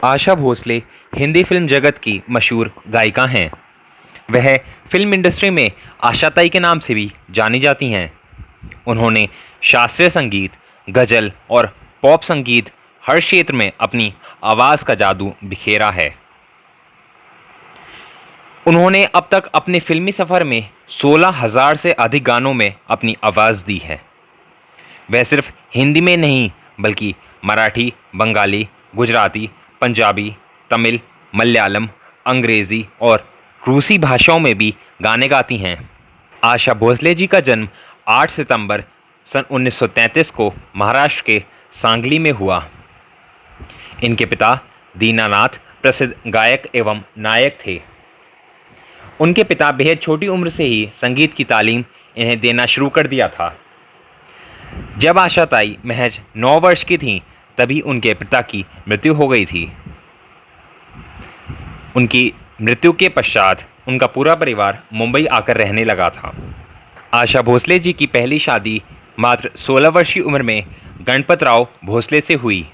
Asha Bhosle Hindi film जगत की मशहूर गायिका हैं। वह फिल्म इंडस्ट्री में आशाताई के नाम से भी जानी जाती हैं। उन्होंने शास्त्रीय संगीत, गजल और पॉप संगीत हर क्षेत्र में अपनी आवाज़ का जादू बिखेरा है। उन्होंने अब तक अपने फिल्मी सफ़र में 16,000 से अधिक गानों में अपनी आवाज़ दी है। वह सिर्फ हिंदी में नहीं बल्कि मराठी, बंगाली, गुजराती, पंजाबी, तमिल, मलयालम, अंग्रेज़ी और रूसी भाषाओं में भी गाने गाती हैं। आशा भोसले जी का जन्म 8 सितंबर सन 1933 को महाराष्ट्र के सांगली में हुआ। इनके पिता दीनानाथ प्रसिद्ध गायक एवं नायक थे। उनके पिता बेहद छोटी उम्र से ही संगीत की तालीम इन्हें देना शुरू कर दिया था। जब आशाताई महज 9 वर्ष की थीं, तभी उनके पिता की मृत्यु हो गई थी। उनकी मृत्यु के पश्चात उनका पूरा परिवार मुंबई आकर रहने लगा था। आशा भोसले जी की पहली शादी मात्र 16 वर्ष की उम्र में गणपतराव भोसले से हुई।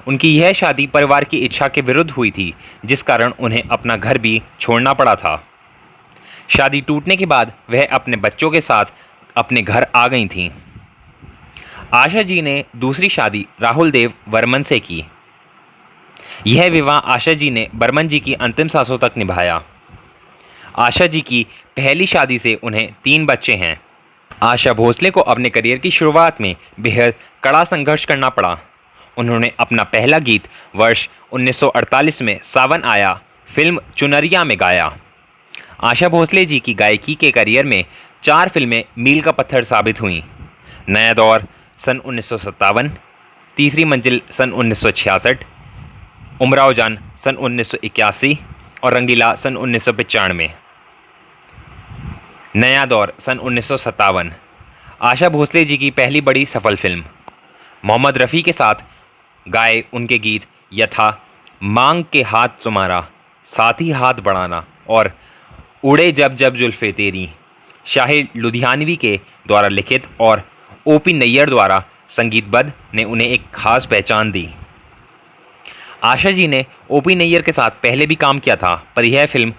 उनकी यह शादी परिवार की इच्छा के विरुद्ध हुई थी, जिस कारण उन्हें अपना घर भी छोड़ना पड़ा था। शादी टूटने के बाद वह अपने बच्चों के साथ अपने घर आ गई थीं। आशा जी ने दूसरी शादी राहुल देव वर्मन से की। यह विवाह आशा जी ने बर्मन जी की अंतिम सांसों तक निभाया। आशा जी की पहली शादी से उन्हें 3 बच्चे हैं। आशा भोसले को अपने करियर की शुरुआत में बेहद कड़ा संघर्ष करना पड़ा। उन्होंने अपना पहला गीत वर्ष 1948 में सावन आया फिल्म चुनरिया में गाया। आशा भोसले जी की गायकी के करियर में 4 फिल्में मील का पत्थर साबित हुईं। नया दौर सन 1957, तीसरी मंजिल सन 1966, उमराव जान सन 1981 और रंगीला सन 1995। नया दौर सन 1957 आशा भोसले जी की पहली बड़ी सफल फिल्म। मोहम्मद रफ़ी के साथ गाए उनके गीत यथा, मांग के हाथ तुम्हारा, साथ ही हाथ बढ़ाना और उड़े जब जब जुल्फ़े तेरी शाहिद लुधियानवी के द्वारा लिखित और ओपी नैयर द्वारा संगीतबद्ध ने उन्हें एक खास पहचान दी। आशा जी ने ओपी नैयर के साथ पहले भी काम किया था, पर यह फिल्म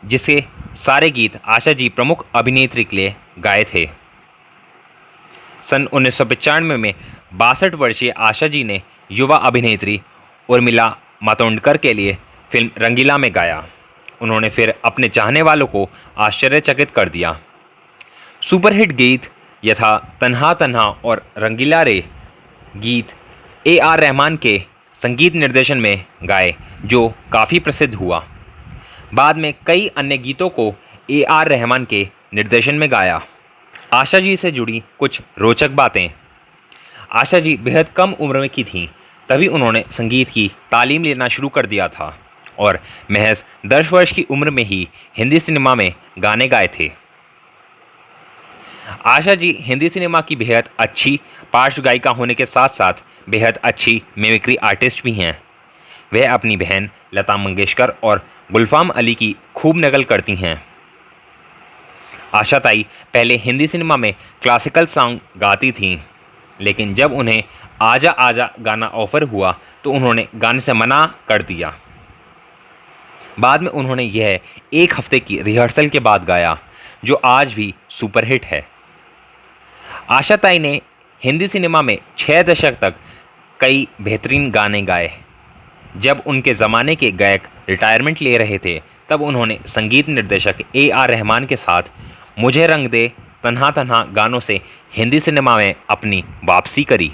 जिसके सारे गीत आशा जी प्रमुख अभिनेत्री के लिए गाए थे। सन 1995 में 62 वर्षीय आशा जी ने युवा अभिनेत्री उर्मिला मातोंडकर के लिए फिल्म रंगीला में गाया। उन्होंने फिर अपने चाहने वालों को आश्चर्यचकित कर दिया। सुपरहिट गीत यथा तन्हा तन्हा और रंगीला रे गीत AR रहमान के संगीत निर्देशन में गाए, जो काफ़ी प्रसिद्ध हुआ। बाद में कई अन्य गीतों को AR रहमान के निर्देशन में गाया। आशा जी से जुड़ी कुछ रोचक बातें। आशा जी बेहद कम उम्र में की थीं, तभी उन्होंने संगीत की तालीम लेना शुरू कर दिया था और महज 10 वर्ष की उम्र में ही हिंदी सिनेमा में गाने गाए थे। आशा जी हिंदी सिनेमा की बेहद अच्छी पार्श्व गायिका होने के साथ साथ बेहद अच्छी मिमिक्री आर्टिस्ट भी हैं। वह अपनी बहन लता मंगेशकर और गुलफाम अली की खूब नकल करती हैं। आशाताई पहले हिंदी सिनेमा में क्लासिकल सॉन्ग गाती थीं, लेकिन जब उन्हें आजा आजा गाना ऑफर हुआ तो उन्होंने गाने से मना कर दिया। बाद में उन्होंने यह 1 हफ्ते की रिहर्सल के बाद गाया, जो आज भी सुपरहिट है। आशाताई ने हिंदी सिनेमा में 6 दशक तक कई बेहतरीन गाने गाए। जब उनके ज़माने के गायक रिटायरमेंट ले रहे थे, तब उन्होंने संगीत निर्देशक AR रहमान के साथ मुझे रंग दे, तन्हा तन्हा गानों से हिंदी सिनेमा में अपनी वापसी करी।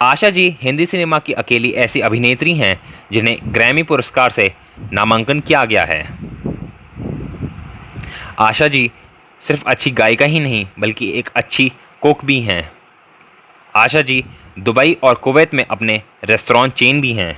आशा जी हिंदी सिनेमा की अकेली ऐसी अभिनेत्री हैं जिन्हें ग्रैमी पुरस्कार से नामांकन किया गया है। आशा जी सिर्फ अच्छी गायिका ही नहीं बल्कि एक अच्छी कुक भी हैं। आशा जी दुबई और कुवैत में अपने रेस्टोरेंट चेन भी हैं।